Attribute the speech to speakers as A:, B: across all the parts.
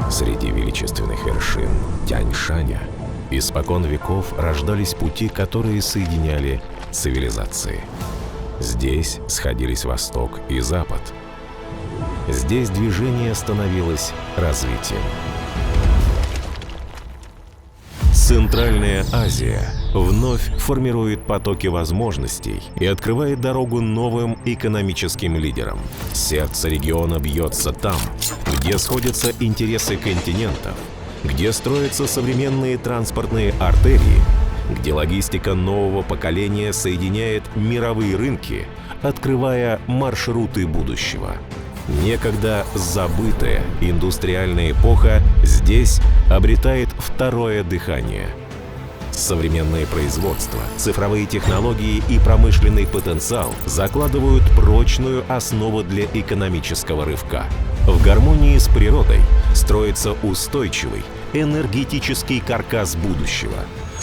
A: Среди величественных вершин Тянь-Шаня испокон веков рождались пути, которые соединяли цивилизации. Здесь сходились Восток и Запад. Здесь движение становилось развитием. Центральная Азия вновь формирует потоки возможностей и открывает дорогу новым экономическим лидерам. Сердце региона бьется там, где сходятся интересы континентов, где строятся современные транспортные артерии, где логистика нового поколения соединяет мировые рынки, открывая маршруты будущего. Некогда забытая индустриальная эпоха здесь обретает второе дыхание. Современное производство, цифровые технологии и промышленный потенциал закладывают прочную основу для экономического рывка. В гармонии с природой строится устойчивый энергетический каркас будущего.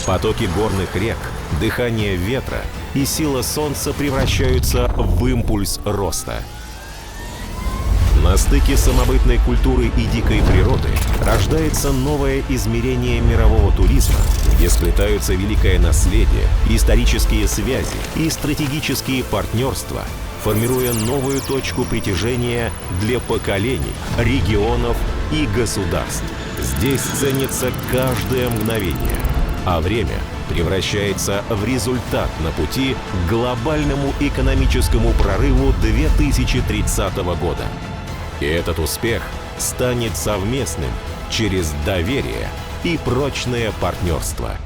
A: Потоки горных рек, дыхание ветра и сила солнца превращаются в импульс роста. На стыке самобытной культуры и дикой природы рождается новое измерение мирового туризма, где сплетаются великое наследие, исторические связи и стратегические партнерства, формируя новую точку притяжения для поколений, регионов и государств. Здесь ценится каждое мгновение, а время превращается в результат на пути к глобальному экономическому прорыву 2030 года. И этот успех станет совместным через доверие и прочное партнерство.